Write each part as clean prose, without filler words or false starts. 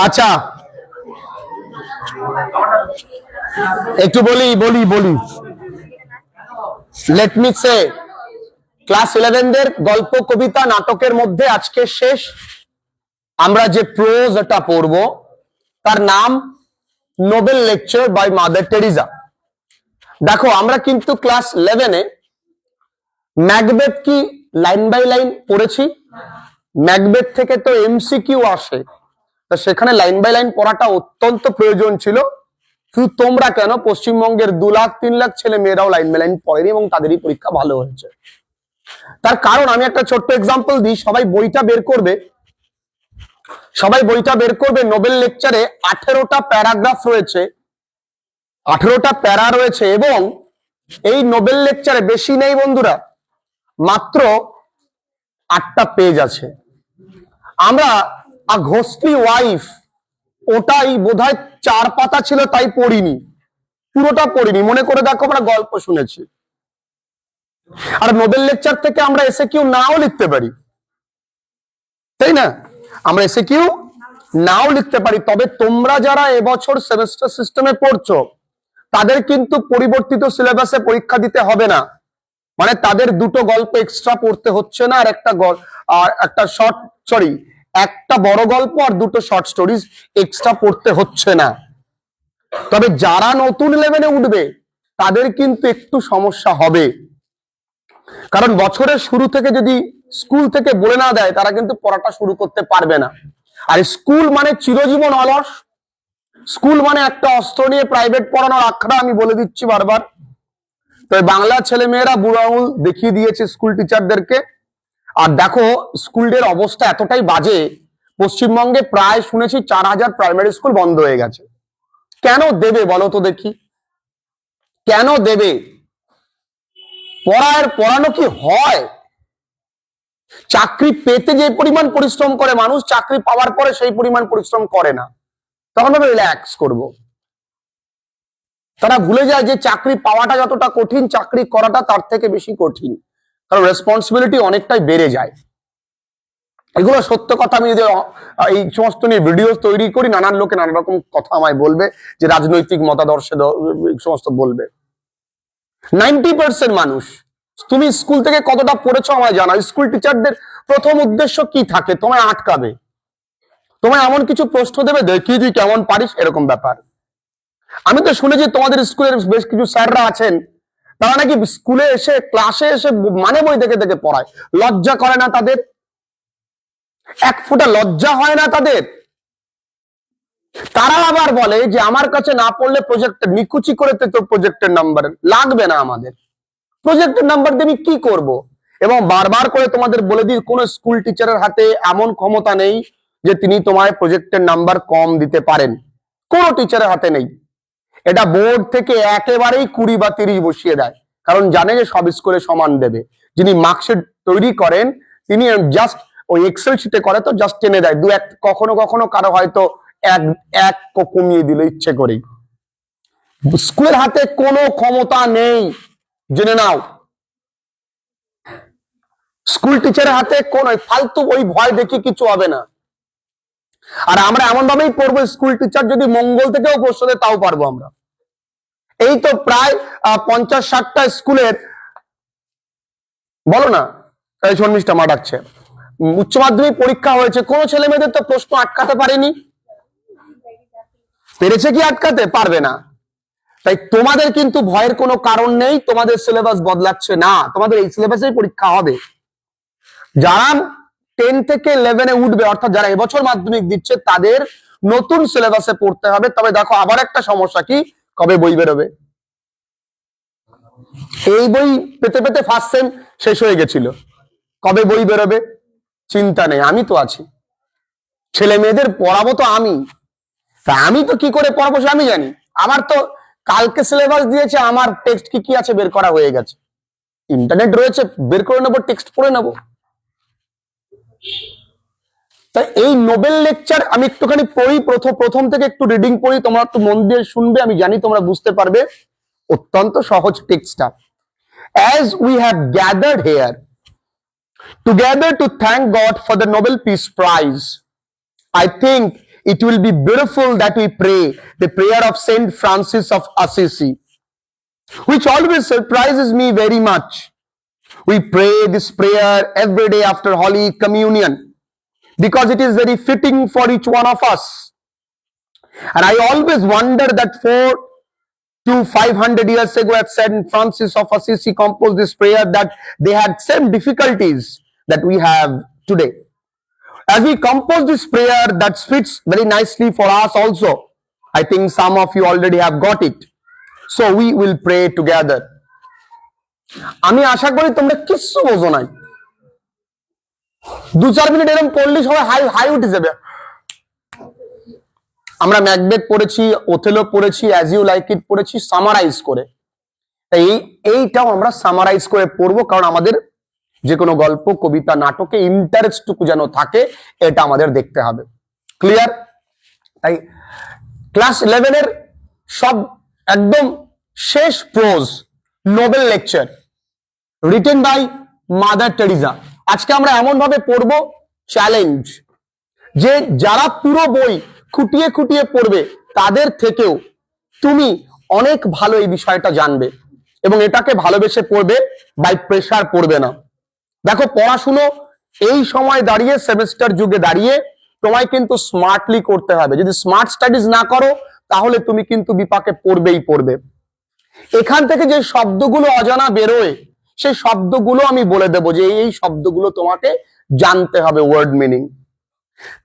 আচ্ছা একটু বলি বলি বলি লেট মি সে ক্লাস 11 দের গল্প কবিতা নাটকের মধ্যে আজকে শেষ আমরা যে প্রোজটা পড়ব তার নাম Nobel lecture by Mother Teresa. দেখো আমরা কিন্তু ক্লাস 11 এ ম্যাকবেথ কি লাইন বাই লাইন পড়েছি। ম্যাকবেথ থেকে তো এমসিকিউ আসে, তো সেখানে লাইন বাই লাইন পড়াটা অত্যন্ত প্রয়োজন ছিল। শুধু তোমরা কেন, পশ্চিমবঙ্গের 2 লাখ 3 লাখ ছেলে মেয়েরাও লাইন বাই লাইন পড়েনি এবং তাদেরই পরীক্ষা ভালো হয়েছে। তার কারণ আমি একটা ছোট্ট এক্সাম্পল দিই। সবাই বইটা বের করবে, নোবেল লেকচারে 18টা প্যারাগ্রাফ রয়েছে, 18টা প্যারা রয়েছে এবং এই নোবেল লেকচারে বেশি নেই বন্ধুরা, মাত্র 8টা পেজ আছে। আমরা ঘোষলি ওয়াইফ ওটাই বোধহয় 4 পাতা ছিল, তাই পড়িনি, পুরোটা পড়িনি। মনে করে দেখো আমরা গল্প শুনেছি। আর নোবেল লেকচার থেকে আমরা এসে কিউ নাও লিখতে পারি, তাই না? আমরা এসে কিউ নাও লিখতে পারি। তবে তোমরা যারা এবছর সেমেস্টার সিস্টেমে পড়ছো তাদের কিন্তু পরিবর্তিত সিলেবাসে পরীক্ষা দিতে হবে না, মানে তাদের 2টো গল্প এক্সট্রা পড়তে হচ্ছে না, আর একটা বড় গল্প আর 2টো শর্ট স্টোরিজ এক্সট্রা পড়তে হচ্ছে না। তবে যারা নতুন লেভেলে উঠবে তাদের কিন্তু একটু সমস্যা হবে, কারণ বছরের শুরু থেকে যদি স্কুল থেকে বলে না দেয় তারা কিন্তু পড়াটা শুরু করতে পারবে না। আর স্কুল মানে চিরজীবন অলস, স্কুল মানে একটা অস্ত্র নিয়ে প্রাইভেট পড়ানোর আখড়া, আমি বলে দিচ্ছি বারবার। তো বাংলা ছেলে মেয়েরা বুড়ো আঙুল দেখিয়ে দিয়েছে স্কুল টিচারদেরকে। আর দেখো স্কুলের অবস্থা এতটাই বাজে, পশ্চিমবঙ্গে প্রায় শুনেছি 4000 প্রাইমারি স্কুল বন্ধ হয়ে গেছে। কেন দেবে বলো তো দেখি, কেন দেবে? পড়ানো কি হয়? চাকরি পেতে যে পরিমাণ পরিশ্রম করে মানুষ, চাকরি পাওয়ার পরে সেই পরিমাণ পরিশ্রম করে না। তখন ভাবে রিল্যাক্স করব। তারা ভুলে যায় যে চাকরি পাওয়াটা যতটা কঠিন, চাকরি করাটা তার থেকে বেশি কঠিন, কারণ রেসপন্সিবিলিটি অনেকটাই বেড়ে যায়। এগুলো সত্য কথা। আমি যদি এই সমস্ত নিয়ে ভিডিও তৈরি করি, নানান লোকে নানা রকম কথা আমায় বলবে, যে রাজনৈতিক মতাদর্শে সমস্ত বলবে। 90% মানুষ, তুমি স্কুল থেকে কতটা পড়েছো আমায় জানাও। স্কুল টিচারদের প্রথম উদ্দেশ্য কি থাকে? তোমায় আটকাবে, তোমায় এমন কিছু প্রশ্ন দেবে, দেখি তুই কেমন পারিস, এরকম ব্যাপার। আমি তো শুনেছি তোমাদের স্কুলের বেশ কিছু স্যাররা আছেন, তারা নাকি স্কুলে এসে ক্লাসে এসে মানে বই দেখে দেখে পড়ায়। লজ্জা করে না তাদের? এক ফোঁটা লজ্জা হয় না তাদের? তারা আবার বলে যে আমার কাছে না পড়লে প্রজেক্টের নিকুচি করে তো প্রজেক্টের নাম্বার লাগবে না, আমাদের প্রজেক্টের নাম্বার দিয়ে আমি কি করব? এবং বারবার করে তোমাদের বলে দিই, কোন স্কুল টিচারের হাতে এমন ক্ষমতা নেই যে তিনি তোমায় প্রজেক্টের নাম্বার কম দিতে পারেন, কোন টিচারের হাতে নেই। এটা বোর্ড থেকে একেবারেই 20 বা 30 বসিয়ে দেয়, কারণ জানে যে সব স্কুলে সমান দেবে। যিনি মার্কশিট তৈরি করেন তিনি জাস্ট ওই এক্সেল শিটে করে তো জাস্ট টেনে দেয়, 2-1 কখনো কখনো কারো হয়তো এক কমিয়ে দিল ইচ্ছে করেই। স্কুলের হাতে কোনো ক্ষমতা নেই, জেনে নাও। স্কুল টিচারের হাতে কোন ফালতু ওই ভয় দেখি কিছু হবে না। আর আমরা এমন ভাবেই পড়বো, স্কুল টিচার যদি মঙ্গল থেকেও প্রশ্ন দেয় তাও পারবো আমরা। এই তো প্রায় 50-60টা স্কুলের, বলো না, শর্মিষ্ঠা মা ডাকছে, উচ্চ মাধ্যমিক পরীক্ষা হয়েছে, কোন ছেলে মেয়েদের তো প্রশ্ন আটকাতে পারেনি। পেরেছে কি আটকাতে? পারবে না। তাই তোমাদের কিন্তু ভয়ের কোনো কারণ নেই, তোমাদের সিলেবাস বদলাচ্ছে না, তোমাদের এই সিলেবাসেই পরীক্ষা হবে। যারা 10 থেকে 11-এ উঠবে, অর্থাৎ যারা এবছর মাধ্যমিক দিচ্ছে, তাদের নতুন সিলেবাসে পড়তে হবে। তবে দেখো আবার একটা সমস্যা, কি কবে বই বেরোবে? এই বই পেতে পেতে ফার্স্ট সেম শেষ হয়ে গেছিল, কবে বই বেরোবে চিন্তা নেই। আমি তো আছি, ছেলে মেয়েদের পড়াবো তো আমি, তা আমি তো কি করে পড়াবো সে আমি জানি। আমার তো কালকে সিলেবাস দিয়েছে, আমার টেক্সট কি কি আছে বের করা হয়ে গেছে, ইন্টারনেট রয়েছে, বের করে নেবো, টেক্সট পড়ে নেবো। তাই এই নোবেল লেকচার আমি একটুখানি পড়ি, প্রথম থেকে একটু রিডিং পড়ি, তোমরা একটু মন দিয়ে শুনবে, আমি জানি তোমরা বুঝতে পারবে। অত্যন্ত সহজ টেক্সটটা। As we have gathered here together to thank God for the Nobel Peace Prize, I think it will be beautiful that we pray the prayer of Saint Francis of Assisi, which always surprises me very much. We pray this prayer every day after Holy Communion because it is very fitting for each one of us. And I always wonder that 400 to 500 years ago at Saint Francis of Assisi composed this prayer, that they had same difficulties that we have today. As we compose this prayer, that fits very nicely for us also. I think some of you already have got it. So we will pray together. আমি আশা করি তোমরা কিছু বোঝো নাই, 2-4 minute এরকম পড়লে সবাই high high উঠে যাবে। আমরা ম্যাকবেথ পড়েছি, ওথেলো পড়েছি, অ্যাজ ইউ লাইক ইট পড়েছি সামারাইজ করে। এইটাও আমরা সামারাইজ করে পড়বো, কারণ আমাদের যে কোনো গল্প, কবিতা, নাটকে ইন্টারেস্টটুকু যেন থাকে, এটা আমাদের দেখতে হবে। ক্লিয়ার? তাই ক্লাস 11 এর সব একদম শেষ prose Nobel lecture written by Mother Teresa. আজকে আমরা এমন ভাবে পড়বো, চ্যালেঞ্জ, যে যারা পুরো বই খুঁটিয়ে খুঁটিয়ে পড়বে তাদের থেকেও তুমি অনেক ভালো এই বিষয়টা জানবে এবং এটাকে ভালোবেসে পড়বে, বাই প্রেসার পড়বে না। দেখো, পড়াশুনো এই সময় দাঁড়িয়ে, সেমিস্টার যুগে দাঁড়িয়ে তোমায় কিন্তু স্মার্টলি করতে হবে। যদি স্মার্ট স্টাডিজ না করো তাহলে তুমি কিন্তু বিপাকে পড়বেই পড়বে। এখান থেকে যে শব্দগুলো অজানা বেরোয়, সেই শব্দগুলো আমি বলে দেবো যে এই শব্দগুলো তোমাকে জানতে হবে, ওয়ার্ড মিনিং।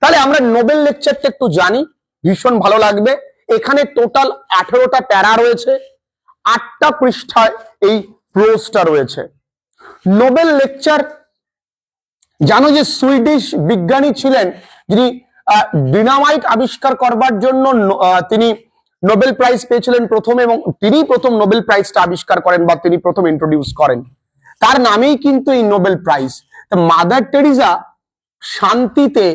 তাহলে আমরা নোবেল লেকচারটা একটু জানি, ভীষণ ভালো লাগবে। এখানে টোটাল 18টা প্যারা রয়েছে, 8টা পৃষ্ঠায় এই প্রোজটা রয়েছে। নোবেল লেকচার, জানো যে সুইডিশ বিজ্ঞানী ছিলেন যিনি ডিনামাইট আবিষ্কার করবার জন্য তিনি নোবেল প্রাইজ পেয়েছিলেন প্রথমে, এবং তিনি প্রথম নোবেল প্রাইজটা আবিষ্কার করেন বা তিনি প্রথম ইন্ট্রোডিউস করেন, তার নামেই কিন্তু এই নোবেল প্রাইজ। মাদার টেরিজা শান্তিতে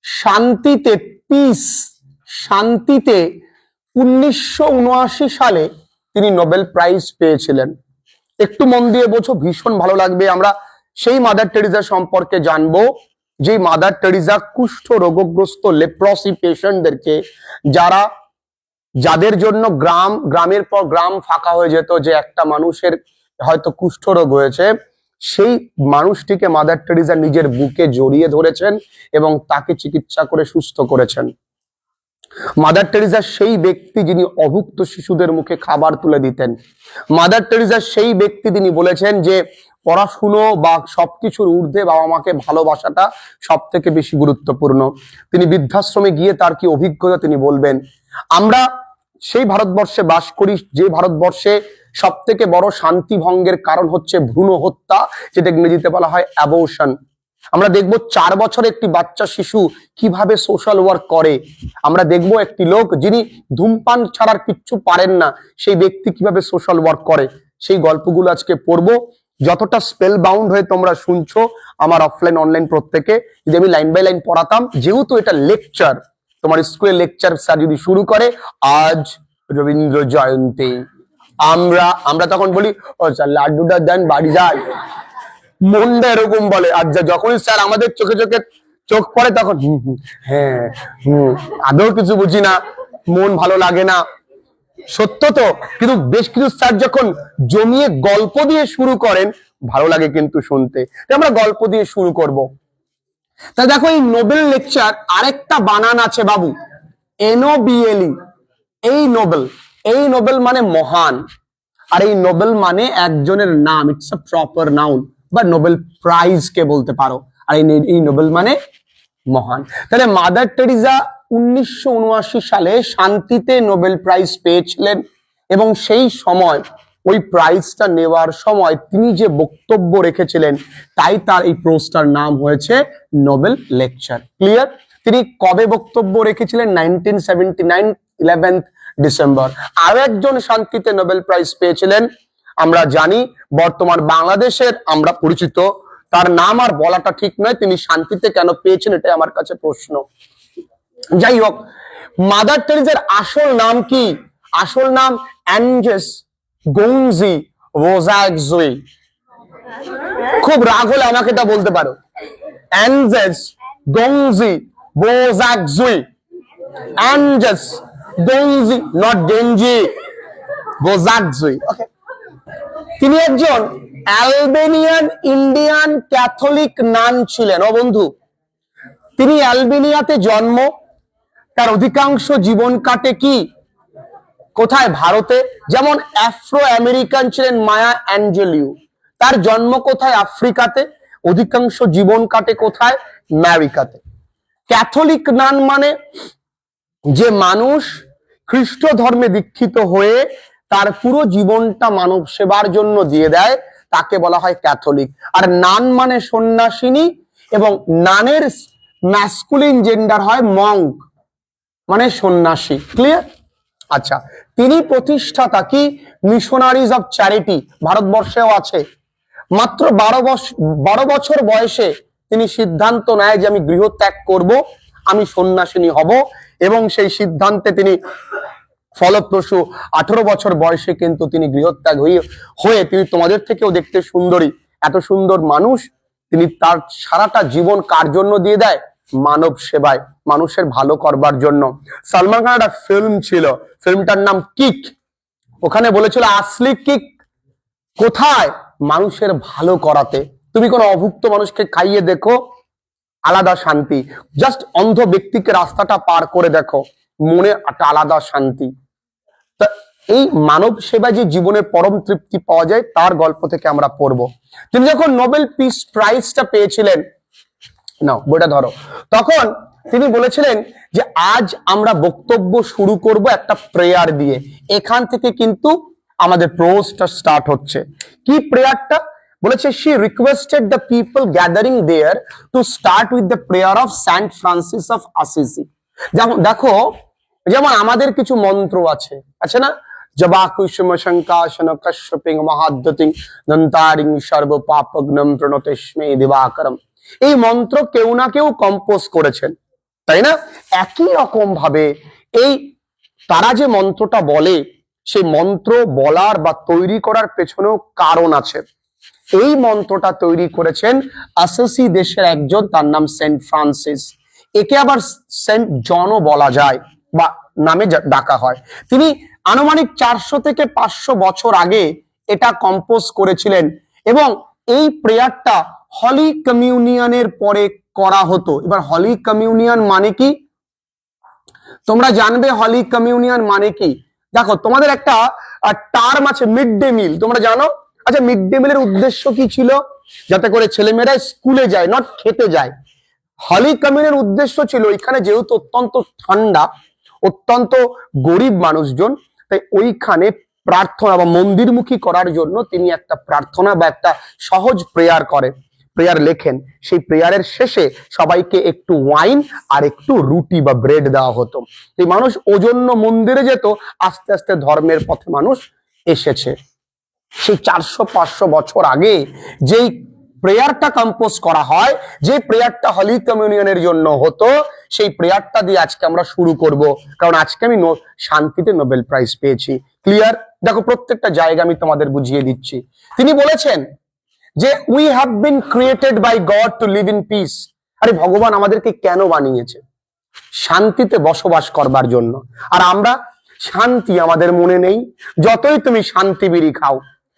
শান্তিতে পিস শান্তিতে 1979 সালে তিনি নোবেল প্রাইজ পেয়েছিলেন। একটু মন দিয়ে বোঝো, ভীষণ ভালো লাগবে। আমরা সেই মাদার টেরিজা সম্পর্কে জানবো, যে মাদার টেরিজা কুষ্ঠ রোগগ্রস্ত লেপ্রসি পেশেন্টদেরকে, যাদের জন্য গ্রামের পর গ্রাম ফাঁকা হয়ে যেত, যে একটা মানুষের হয়তো কুষ্ঠ রোগ হয়েছে, সেই মানুষটিকে মাদার টেরিজা নিজের বুকে জড়িয়ে ধরেছেন এবং তাকে চিকিৎসা করে সুস্থ করেছেন। মাদার টেরিজা সেই ব্যক্তি যিনি অভুক্ত শিশুদের মুখে খাবার তুলে দিতেন। মাদার টেরিজা সেই ব্যক্তি তিনি বলেছেন যে পড়াশুনো বা সবকিছুর ঊর্ধ্বে বাবা মাকে ভালোবাসাটা সব থেকে বেশি গুরুত্বপূর্ণ। তিনি বৃদ্ধাশ্রমে গিয়ে তার কি অভিজ্ঞতা তিনি বলবেন। আমরা সেই ভারতবর্ষে বাস করি, যে ভারতবর্ষে সব থেকে বড় শান্তি ভঙ্গের কারণ হচ্ছে ভ্রূণ হত্যা, যেটা ইংরেজিতে বলা হয় অ্যাবর্শন। আমরা দেখব 4 বছরের একটি বাচ্চা শিশু কিভাবে সোশ্যাল ওয়ার্ক করে। আমরা দেখব একটি লোক যিনি ধূমপান ছাড়ার কিচ্ছু পারেন না, সেই ব্যক্তি কিভাবে সোশ্যাল ওয়ার্ক করে। সেই গল্পগুলো আজকে পড়বো। যতটা স্পেল বাউন্ড হয়ে তোমরা শুনছো, আমার অফলাইন অনলাইন প্রত্যেকে, যদি আমি লাইন বাই লাইন পড়াতাম, যেহেতু এটা লেকচার, তোমার স্কুলে লেকচার স্যার যদি শুরু করে আজ রবীন্দ্র জয়ন্তী, আমরা তখন বলি ও স্যার লাড্ডুটা দেন বাড়ি যাই, মনটা এরকম বলে। আর যখনই স্যার আমাদের চোখে চোখে চোখ পড়ে তখন হ্যাঁ আদৌ কিছু বুঝি না, মন ভালো লাগে না, সত্য তো। কিন্তু বেশ কিছু স্যার যখন জমিয়ে গল্প দিয়ে শুরু করেন, ভালো লাগে কিন্তু শুনতে। আমরা গল্প দিয়ে শুরু করব। তা দেখো, এই নোবেল লেকচার আরেকটা বানান আছে বাবু, NOBLE। এই নোবেল মানে মহান, আর এই নোবেল মানে একজনের নাম, ইটস আ প্রপার নাউন, বা নোবেল প্রাইজ কে বলতে পারো। আর এই নোবেল মানে মহান। তাহলে মাদার টেরিজা 1979 সালে শান্তিতে নোবেল প্রাইজ পেয়েছিলেন, এবং সেই সময় ওই প্রাইজটা নেওয়ার সময় তিনি যে বক্তব্য রেখেছিলেন, তাই তার এই প্রোজটার নাম হয়েছে নোবেল লেকচার। ক্লিয়ার? তিনি কবে বক্তব্য রেখেছিলেন? 1979 11 ডিসেম্বর। আরো একজন শান্তিতে নোবেল প্রাইজ পেয়েছিলেন, আমরা জানি বর্তমান বাংলাদেশের আমরা পরিচিত, তার নাম আর বলাটা ঠিক নয়, তিনি শান্তিতে কেন পেয়েছেন এটাই আমার কাছে প্রশ্ন। যাই হোক, মাদার টেরিজার আসল নাম কি? আসল নাম অ্যাঞ্জেস গোংজি ওজাগজুই। খুব রাগ হলে আমাকে এটা বলতে পারো, অ্যাঞ্জেস গোংজি বোজাকজুই, অ্যাঞ্জাস, গঞ্জি, নট গেঞ্জি, বোজাকজুই। ওকে, তিনি একজন অ্যালবেনিয়ান ইন্ডিয়ান ক্যাথলিক নান ছিলেন। ও বন্ধু, তিনি অ্যালবেনিয়াতে জন্ম, তার অধিকাংশ জীবন কাটে কি কোথায়? ভারতে। যেমন আফ্রো আমেরিকান ছিলেন মায়া অ্যাঞ্জেলিউ, তার জন্ম কোথায়? আফ্রিকাতে। অধিকাংশ জীবন কাটে কোথায়? আমেরিকাতে। ক্যাথলিক নান মানে যে মানুষ খ্রিস্ট ধর্মে দীক্ষিত হয়ে তার পুরো জীবনটা মানব সেবার জন্য দিয়ে দেয়, তাকে বলা হয় ক্যাথলিক। আর নান মানে সন্ন্যাসিনী, এবং নানের ম্যাসকুলিন জেন্ডার হয় মঙ্ক, মানে সন্ন্যাসী। ক্লিয়ার? আচ্ছা, তিনি প্রতিষ্ঠাতা কি মিশনারিজ অফ চ্যারিটি, ভারতবর্ষেও আছে। মাত্র 12 বছর বয়সে তিনি সিদ্ধান্ত নেয় যে আমি গৃহত্যাগ করব, আমি সন্ন্যাসিনী হব, এবং সেই সিদ্ধান্তে তিনি ফলপ্রসূ 18 বছর বয়সে কিন্তু তিনি গৃহত্যাগ হয়ে তিনি তোমাদের থেকেও দেখতে সুন্দরী, এত সুন্দর মানুষ, তিনি তার সারাটা জীবন কার জন্য দিয়ে দেয়? মানব সেবায়, মানুষের ভালো করবার জন্য। সালমান খান একটা ফিল্ম ছিল, ফিল্মটার নাম কিক। ওখানে বলেছিল আসলি কিক কোথায়? মানুষের ভালো করাতে। তুমি কোনো অভুক্ত মানুষকে খাইয়ে দেখো, আলাদা শান্তি। জাস্ট অন্ধ ব্যক্তিকে রাস্তাটা পার করে দেখো, মনে একটা আলাদা শান্তি। তা এই মানব সেবা যে জীবনে পরম তৃপ্তি পাওয়া যায়, তার গল্প থেকে আমরা পড়ব। তিনি যখন নোবেল পিস প্রাইজটা পেয়েছিলেন, নাও বইটা ধরো, তখন তিনি বলেছিলেন যে আজ আমরা বক্তব্য শুরু করব একটা প্রেয়ার দিয়ে। এখান থেকে কিন্তু আমাদের প্রোজটা স্টার্ট হচ্ছে। কি প্রেয়ারটা? বলেছে, she requested the people gathering there to start with the prayer of Saint Francis of Assisi। যেমন দেখো, যেমন আমাদের কিছু মন্ত্র আছে না? জবাকুসুম শঙ্কাশন কশ্যপিং মহাদ্যতিং দন্তারিং সর্ব পাপগ্নম প্রণতস্মে দিবাকরম। এই মন্ত্র কেউ না কেউ কম্পোজ করেছেন, তাই না? একই রকম ভাবে এই তারা যে মন্ত্রটা বলে, সেই মন্ত্র বলার বা তৈরি করার পেছনেও কারণ আছে। এই মন্ত্রটা তৈরি করেছেন আসেসি দেশের একজন, তার নাম সেন্ট ফ্রান্সিস। একে আবার সেন্ট জনও বলা যায় বা নামে ডাকা হয়। তিনি আনুমানিক 400 থেকে 500 বছর আগে এটা কম্পোজ করেছিলেন, এবং এই প্রেয়ারটা হলি কমিউনিয়নের পরে করা হতো। এবার হলি কমিউনিয়ন মানে কি তোমরা জানবে? হলি কমিউনিয়ন মানে কি? দেখো, তোমাদের একটা টার্ম আছে মিড ডে মিল, তোমরা জানো? আচ্ছা, মিড ডে মিলের উদ্দেশ্য কি ছিল? যাতে করে ছেলেমেয়েরা স্কুলে যায়, নট খেতে যায়। হলি কমিউনিয়নের উদ্দেশ্য ছিল, এখানে যেহেতু অত্যন্ত ঠান্ডা, অত্যন্ত গরিব মানুষজন, তাই ওইখানে প্রার্থনা বা মন্দিরমুখী করার জন্য তিনি একটা প্রার্থনা বা একটা সহজ প্রেয়ার লেখেন। সেই প্রেয়ারের শেষে সবাইকে একটু ওয়াইন আর একটু রুটি বা ব্রেড দেওয়া হতো। এই মানুষ ওজন্য মন্দিরে যেত, আস্তে আস্তে ধর্মের পথে মানুষ এসেছে। সেই 400-500 বছর আগে যেই প্রেয়ারটা কম্পোজ করা হয়, যে প্রেয়ারটা হলি কমিউনিয়নের জন্য হতো, সেই প্রেয়ারটা দিয়ে আজকে আমরা শুরু করব, কারণ আজকে আমি শান্তিতে নোবেল প্রাইজ পেয়েছি। ক্লিয়ার? দেখো, প্রত্যেকটা জায়গা আমি তোমাদের বুঝিয়ে দিচ্ছি। তিনি বলেছেন যে we have been created by God to live in peace. আরে ভগবান আমাদেরকে কেন বানিয়েছে? শান্তিতে বসবাস করবার জন্য। আর আমরা শান্তি আমাদের মনে নেই। যতই তুমি শান্তি বিড়ি খাও,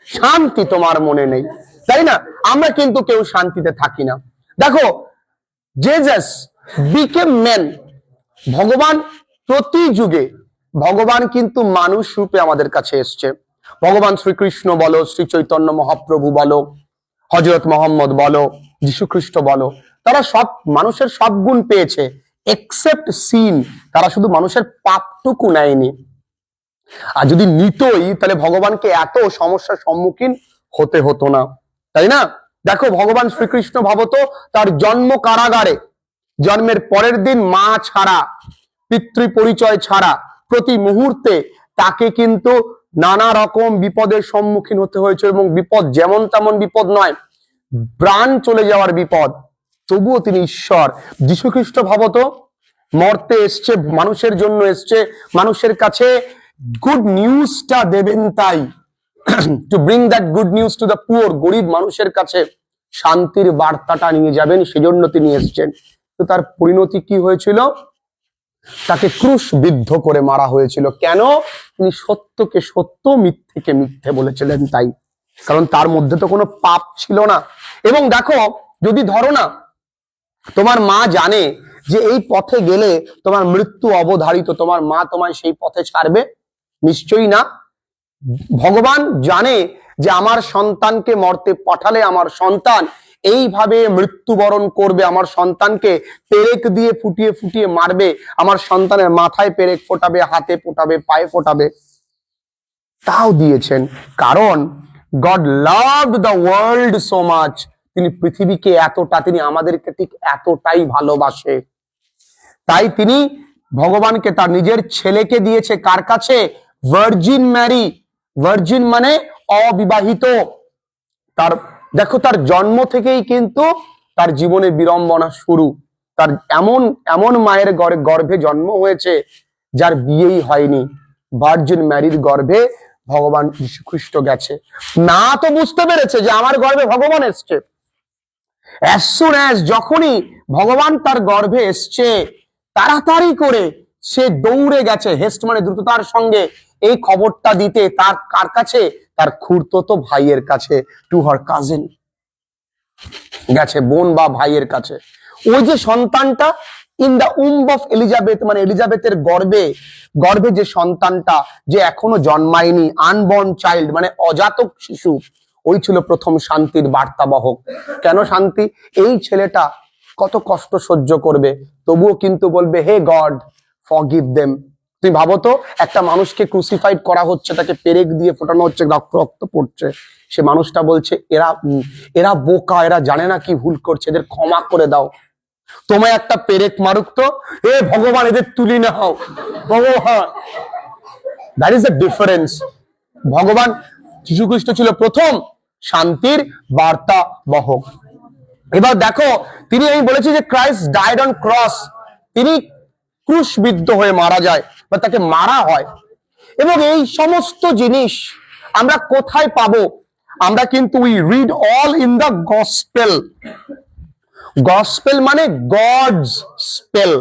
শান্তি তোমার মনে নেই, তাই না? আমরা কিন্তু কেউ শান্তিতে থাকি না। দেখো, জেসাস বিকেম ম্যান। ভগবান প্রতি যুগে ভগবান কিন্তু মানুষ রূপে আমাদের কাছে এসছে। ভগবান শ্রীকৃষ্ণ বলো, শ্রী চৈতন্য মহাপ্রভু বলো, হযরত মোহাম্মদ বলো, যীশু খ্রিস্ট বলো, তারা সব মানুষের সব গুণ পেয়েছে এক্সেপ্ট সিন। তারা শুধু মানুষের পাপটুকু নেয়নি। আর যদি নিতই, তাহলে ভগবানকে এত সমস্যার সম্মুখীন হতে হতো না, তাই না? দেখো, ভগবান শ্রীকৃষ্ণ ভাবতো তার জন্ম কারাগারে, জন্মের পরের দিন মা ছাড়া, পিতৃ পরিচয় ছাড়া প্রতি মুহূর্তে তাকে কিন্তু নানা রকম বিপদের সম্মুখীন হতে হয়েছে, এবং বিপদ যেমন তেমন বিপদ নয়, প্রাণ চলে যাওয়ার বিপদ। তবুও তিনি ঈশ্বর। যীশু খ্রিস্ট ভাবতো মরতে এসছে, মানুষের জন্য এসছে, মানুষের কাছে গুড নিউজটা দেবেন, তাই to bring that good news to the poor, গরিব মানুষের কাছে শান্তির বার্তাটা নিয়ে যাবেন, সেজন্য তিনি এসছেন। তো তার পরিণতি কি হয়েছিল? তাকে ক্রুশবিদ্ধ করে মারা হয়েছিল। কেন? তিনি সত্যকে সত্য, মিথ্যেকে মিথ্যে বলেছিলেন তাই। কারণ তার মধ্যে তো কোনো পাপ ছিল না। এবং দেখো, যদি ধরো না তোমার মা জানে যে এই পথে গেলে তোমার মৃত্যু অবধারিত, তোমার মা তোমায় সেই পথে ছাড়বে? নিশ্চয়ই না। ভগবান জানে যে আমার সন্তানকে মরতে পাঠালে আমার সন্তান এইভাবে মৃত্যুবরণ করবে, আমার সন্তানকে পেরেক দিয়ে ফুটিয়ে ফুটিয়ে মারবে, আমার সন্তানের মাথায় পেরেক ফোটাবে, হাতে ফোটাবে, পায়ে ফোটাবে, তাও দিয়েছেন। কারণ God loved the world so much, তিনি পৃথিবীকে এতটা, তিনি আমাদেরকে ঠিক এতটাই ভালোবাসে, তাই তিনি ভগবানকে তার নিজের ছেলেকে দিয়েছে। কার কাছে? Virgin Mary. ভার্জিন মানে অবিবাহিত। তার দেখো, তার জন্ম থেকেই কিন্তু তার জীবনে বিড়ম্বনা শুরু। তার এমন এমন মায়ের গর্ভে জন্ম হয়েছে যার বিয়েই হয়নি। ভার্জিন ম্যারির গর্ভে ভগবান যীশু খ্রিস্ট গেছে। না তো বুঝতে পেরেছে যে আমার গর্ভে ভগবান এসছে। as soon as যখনই ভগবান তার গর্ভে এসছে, তাড়াতাড়ি করে সে দৌড়ে গেছে, হেস্ট মানে দ্রুততার সঙ্গে, এই খবরটা দিতে। তার কার কাছে? তার খুড়তুতো ভাইয়ের কাছে, টু হার কাজিন গেছে, বোন বা ভাইয়ের কাছে। ওই যে সন্তানটা ইন দা উম্ব অফ এলিজাবেথ, মানে এলিজাবেথের গর্ভে, গর্ভে যে সন্তানটা যে এখনো জন্মায়নি, আনবর্ন চাইল্ড মানে অজাতক শিশু, ওই ছিল প্রথম শান্তির বার্তাবাহক। কেন শান্তি? এই ছেলেটা কত কষ্ট সহ্য করবে, তবুও কিন্তু বলবে হে গড ফরগিভ দেম। তুমি ভাবো তো, একটা মানুষকে ক্রুসিফাইড করা হচ্ছে, তাকে পেরেক দিয়ে ফোটানো হচ্ছে, রক্ত রক্ত পড়ছে, সে মানুষটা বলছে এরা এরা বোকা, এরা জানে না কি ভুল করছে, এদের ক্ষমা করে দাও। তোমায় একটা পেরেক মারুক তো, এ ভগবান এদের তুলি নাও ভগবান। That is the difference. ভগবান যীশু খ্রিস্ট ছিল প্রথম শান্তির বার্তা বহক। এবার দেখো, তিনি, আমি বলেছি যে ক্রাইস্ট ডাইড অন ক্রস, তিনি ক্রুশবিদ্ধ হয়ে মারা যায় বা তাকে মারা হয়। এবং এই সমস্ত জিনিস আমরা কোথায় পাবো? আমরা কিন্তু we read all in the gospel. Gospel মানে গডস স্পেল।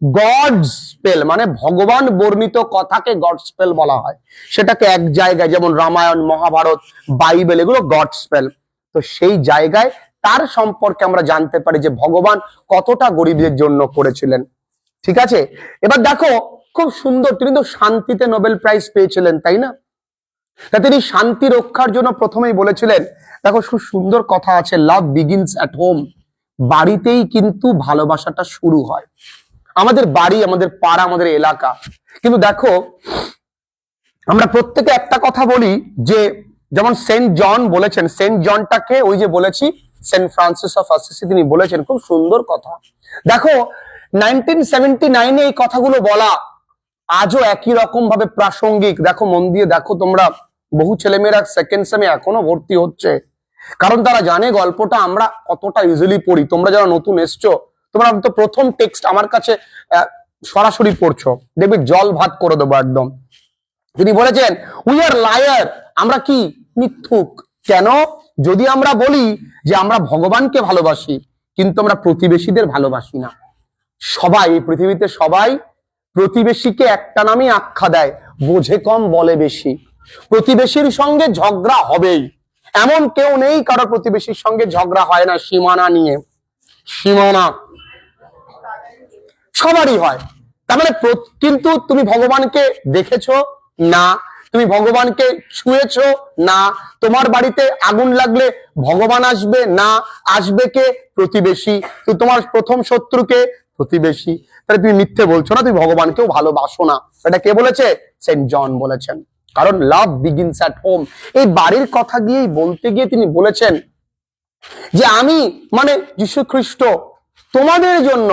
গডস স্পেল মানে ভগবান বর্ণিত কথাকে গড স্পেল বলা হয়। সেটাকে এক জায়গায়, যেমন রামায়ণ, মহাভারত, বাইবেল, এগুলো গড স্পেল। তো সেই জায়গায় তার সম্পর্কে আমরা জানতে পারি যে ভগবান কতটা গরিবদের জন্য করেছিলেন। ঠিক আছে, এবার দেখো খুব সুন্দর, তিনি তো শান্তিতে নোবেল প্রাইজ পেয়েছিলেন, তাই না? তা তিনি শান্তি রক্ষার জন্য প্রথমেই বলেছিলেন, দেখো খুব সুন্দর কথা আছে, লাভ বিগিনস অ্যাট হোম। বাড়িতেই কিন্তু ভালোবাসাটা শুরু হয়। আমাদের বাড়ি, আমাদের পাড়া, আমাদের এলাকা। কিন্তু দেখো, আমরা প্রত্যেকে একটা কথা বলি যে, যেমন সেন্ট জন বলেছেন, সেন্ট জনটাকে ওই যে বলেছি সেন্ট ফ্রান্সিস অফ অ্যাসিসি, তিনি বলেছেন খুব সুন্দর কথা। দেখো 1979 এই কথাগুলো বলা আজও একই রকম ভাবে প্রাসঙ্গিক। দেখো, মন দিয়ে দেখো তোমরা, বহু ছেলেমেয়েরা সেকেন্ড সেমে এখনো ভর্তি হচ্ছে, কারণ তারা জানে গল্পটা আমরা কতটা ইজিলি পড়ি। তোমরা যারা নতুন এসছো, তোমরা তো প্রথম টেক্সট আমার কাছে সরাসরি পড়ছো, দেখবে জল ভাত করে দেবো একদম। তিনি বলেছেন উই আর লায়ার, আমরা কি মিথ্যুক। কেন? যদি আমরা বলি যে আমরা ভগবানকে ভালোবাসি, কিন্তু আমরা প্রতিবেশীদের ভালোবাসি না। সবাই এই পৃথিবীতে সবাই প্রতিবেশীকে একটা নামে আখ্যা দেয়, বোঝে কম বলে বেশি। প্রতিবেশীর সঙ্গে ঝগড়া হবেই, এমন কেউ নেই কারো প্রতিবেশীর সঙ্গে ঝগড়া হয় না সীমানা নিয়ে। সীমানা সবারই হয়। তার মানে কিন্তু তুমি ভগবানকে দেখেছো না, তুমি ভগবানকে ছুঁয়েছো না। তোমার বাড়িতে আগুন লাগলে ভগবান আসবে না, আসবে কে? প্রতিবেশী। তো তোমার প্রথম শত্রুকে প্রতিবেশী। তাহলে তুমি মিথ্যে বলছো না, তুমি ভগবানকেও ভালোবাসো না। এটা কে বলেছে? সেন্ট জন বলেছেন। কারণ লাভ বিগিনস অ্যাট হোম। এই বাড়ির কথা গিয়েই বলতে গিয়ে তিনি বলেছেন যে আমি মানে যীশু খ্রিস্ট তোমাদের জন্য,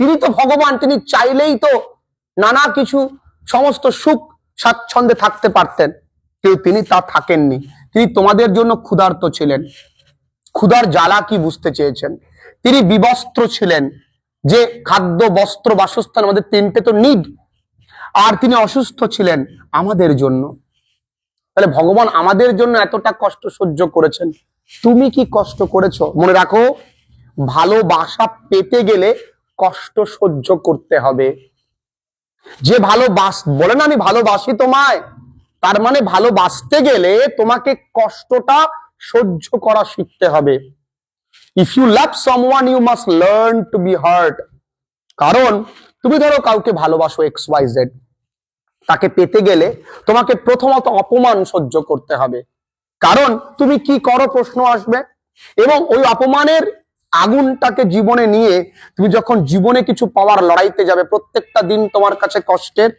তিনি তো ভগবান, তিনি চাইলেই তো নানা কিছু সমস্ত সুখ স্বাচ্ছন্দ্যে থাকতে পারতেন, কিন্তু তিনি তা থাকেননি। তিনি তোমাদের জন্য ক্ষুধার্ত ছিলেন। ক্ষুধার জ্বালা কি বুঝতে চেয়েছেন। তিনি বিবস্ত্র ছিলেন, যে খাদ্য, বস্ত্র, বাসস্থান আমাদের তিনটে তো নিড। আর তিনি অসুস্থ ছিলেন আমাদের জন্য। তাহলে ভগবান আমাদের জন্য এতটা কষ্ট সহ্য করেছেন, তুমি কি কষ্ট করেছো? মনে রাখো, ভালোবাসা পেতে গেলে কষ্ট সহ্য করতে হবে। যে বলে না আমি ভালোবাসি তোমায়, তার মানে ভালোবাসতে গেলে তোমাকে কষ্টটা সহ্য করা শিখতে হবে। If you love someone you must learn to be hurt. কারণ তুমি ধরো কাউকে ভালোবাসো XYZ, তাকে পেতে গেলে তোমাকে প্রথমত অপমান সহ্য করতে হবে। কারণ তুমি কি করো প্রশ্ন আসবে, এবং ওই অপমানের আগুনটাকে জীবনে নিয়ে তুমি যখন জীবনে কিছু পাওয়ার লড়াইতে যাবে, প্রত্যেকটা দিন তোমার কাছে কষ্টের।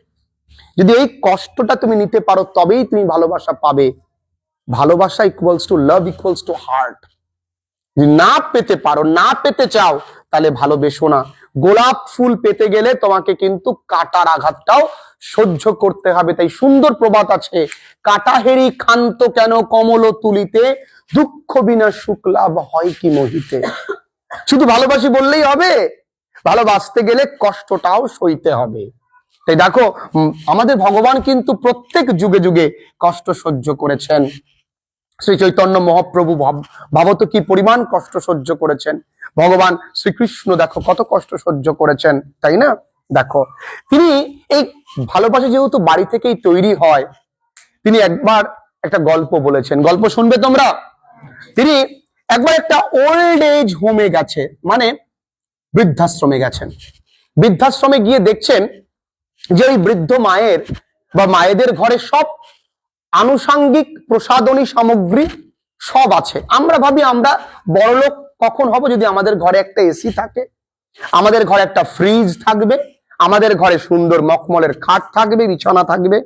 যদি এই কষ্টটা তুমি নিতে পারো তবেই তুমি ভালোবাসা পাবে। ভালোবাসা equals to love, equals to heart. যদি না পেতে পারো, না পেতে চাও, তাহলে ভালোবেসো না। গোলাপ ফুল পেতে গেলে তোমাকে কিন্তু কাটার আঘাতটাও সহ্য করতে হবে। তাই সুন্দর প্রবাদ আছে, কাটা হেরি ক্ষান্ত কেন কমল তুলিতে, দুঃখ বিনা সুখ লাভ হয় কি মোহিতে। শুধু ভালোবাসি বললেই হবে, ভালোবাসতে গেলে কষ্টটাও সইতে হবে। তাই দেখো আমাদের ভগবান কিন্তু প্রত্যেক যুগে যুগে কষ্ট সহ্য করেছেন। শ্রী চৈতন্য মহাপ্রভু ভাবত কি পরিমাণ কষ্ট সহ্য করেছেন। ভগবান শ্রীকৃষ্ণ দেখো কত কষ্ট সহ্য করেছেন, তাই না? দেখো তিনি এই ভালোবাসা যেহেতু বাড়ি থেকেই তৈরি হয়, তিনি একবার একটা গল্প বলেছেন। গল্প শুনবে তোমরা? তিনি একবার একটা ওল্ড এজ হোমে গেছে, মানে বৃদ্ধাশ্রমে গেছেন। বৃদ্ধাশ্রমে গিয়ে দেখছেন যে ওই বৃদ্ধ মায়ের বা মায়েদের ঘরে সব আনুষাঙ্গিক প্রসাধনী সামগ্রী সব আছে। আমরা ভাবি আমরা বড়লোক কখন হব, যদি আমাদের ঘরে একটা এসি থাকে, আমাদের ঘরে একটা ফ্রিজ থাকবে, আমাদের ঘরে সুন্দর মখমলের খাট থাকবে, বিছানা থাকবে,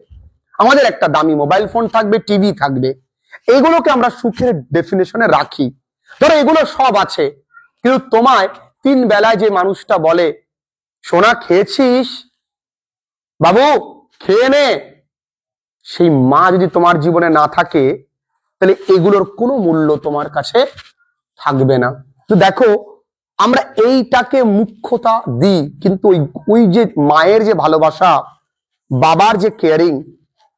আমাদের একটা দামি মোবাইল ফোন থাকবে, টিভি থাকবে। এগুলোকে আমরা সুখের ডেফিনেশনে রাখি। ধরো এগুলো সব আছে, কিন্তু তোমায় 3 বেলায় যে মানুষটা বলে, সোনা খেয়েছিস, বাবু খেয়ে নে, সেই মা যদি তোমার জীবনে না থাকে, তাহলে এগুলোর কোনো মূল্য তোমার কাছে থাকবে না। তো দেখো আমরা এইটাকে মুখ্যতা দিই, কিন্তু ওই যে মায়ের যে ভালোবাসা, বাবার যে কেয়ারিং,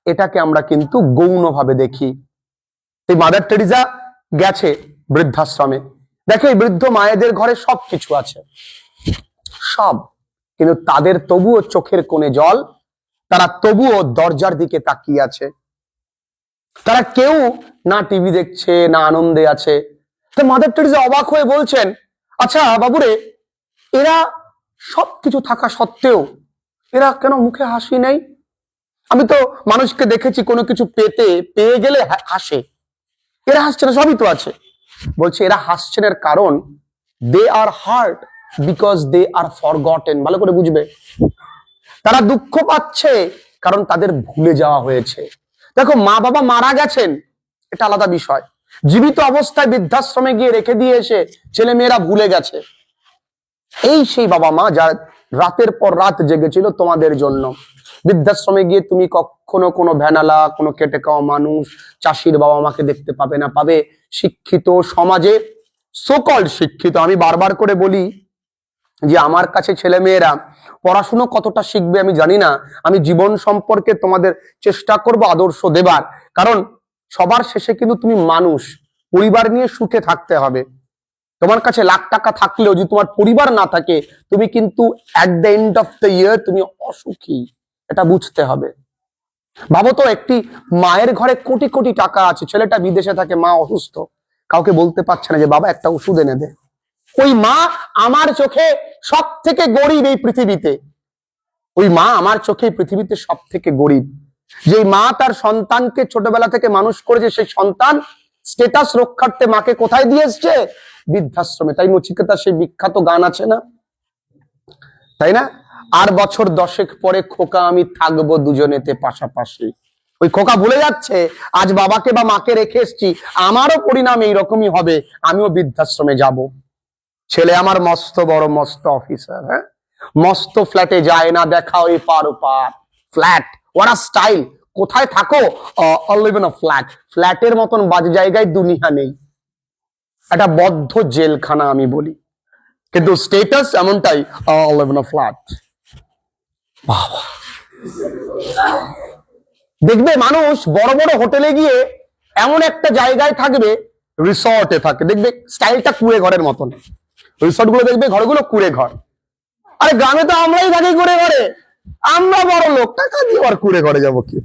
এটাকে আমরা কিন্তু গৌণভাবে দেখি। এই মাদার টেরিজা গেছে বৃদ্ধাশ্রমে, দেখো এই বৃদ্ধ মায়েদের ঘরে সব কিছু আছে, সব, কিন্তু তাদের তবুও চোখের কোণে জল, তারা তবুও দরজার দিকে তাকিয়ে আছে। তারা কেউ না টিভি দেখছে, না আনন্দে আছে। তো মাদার টেরিজা অবাক হয়ে বলছেন, আচ্ছা বাবুরে, এরা সবকিছু থাকা সত্ত্বেও এরা কেন মুখে হাসি নেই? আমি তো মানুষকে দেখেছি কোনো কিছু পেয়ে গেলে হাসে, এরা হাসছে না, সবই তো আছে। বলছে এরা হাসছেন এর কারণ, they are hurt because they are forgotten. ভালো করে বুঝবে, তারা দুঃখ পাচ্ছে কারণ তাদের ভুলে যাওয়া হয়েছে। দেখো মা বাবা মারা গেছেন, এটা আলাদা বিষয়। জীবিত অবস্থায় বৃদ্ধাশ্রমে গিয়ে রেখে দিয়ে এসে ছেলে মেয়েরা ভুলে গেছে। এই সেই বাবা মা যারা রাতের পর রাত জেগেছিল তোমাদের জন্য। বৃদ্ধাশ্রমে গিয়ে তুমি কখনো কোনো ভ্যানালা, কোনো কেটে খাওয়া মানুষ, চাষির বাবা মাকে দেখতে পাবে না। পাবে শিক্ষিত সমাজে, সোকল্ড শিক্ষিত। আমি বারবার করে বলি যে আমার কাছে ছেলে মেয়েরা পড়াশুনো কতটা শিখবে আমি জানি না, আমি জীবন সম্পর্কে তোমাদের চেষ্টা করব আদর্শ দেবার। কারণ সবার শেষে কিন্তু তুমি মানুষ, পরিবার নিয়ে সুখে থাকতে হবে। তোমার কাছে লাখ টাকা থাকলেও যদি তোমার পরিবার না থাকে, তুমি কিন্তু at the end of the year তুমি অসুখী, এটা বুঝতে হবে। ভাবো তো, একটি মায়ের ঘরে কোটি কোটি টাকা আছে, ছেলেটা বিদেশে থাকে, মা অসুস্থ, কাউকে বলতে পারছে না যে বাবা একটা ওষুধ এনে দে। ওই মা আমার চোখে সব থেকে গরিব এই পৃথিবীতে। ওই মা আমার চোখে পৃথিবীতে সব থেকে গরিব। যে মা তার সন্তানকে ছোটবেলা থেকে মানুষ করেছে, সেই সন্তান স্ট্যাটাস রক্ষার্থে মাকে কোথায় দিয়ে এসছে? বৃদ্ধাশ্রমে। তাই নচিকেতার সেই বিখ্যাত গান আছে না, তাই না? আর বছর 10 পরে খোকা আমি থাকবো দুজনেতে পাশাপাশি। ওই খোকা ভুলে যাচ্ছে আজ বাবাকে বা মাকে রেখে এসছি, আমারও পরিণাম এইরকমই হবে, আমিও বৃদ্ধাশ্রমে যাব। ছেলে আমার মস্ত বড় মস্ত অফিসার, হ্যাঁ, মস্ত ফ্ল্যাটে যায় না, দেখা ওই পার ওপার। Flat, what a style! কোথায় থাকো? Live in a flat. ফ্ল্যাটের মতন বাজে জায়গায় দুনিয়া নেই, একটা বদ্ধ জেলখানা আমি বলি, কিন্তু স্টেটাস এমনটাই, লিভ ইন আ ফ্ল্যাট। বাবা, দেখবে মানুষ বড় বড় হোটেলে গিয়ে এমন একটা জায়গায় থাকবে, রিসর্টে থাকে, দেখবে স্টাইলটা কুড়ে ঘরের মতন। রিসর্ট গুলো দেখবে ঘরগুলো কুড়ে ঘর, আরে গ্রামে তো আমরাই থাকি কুড়ে ঘরে, আমরা বড় লোক, টাকা দিয়ে আর কুড়ে ঘরে যাবো কি?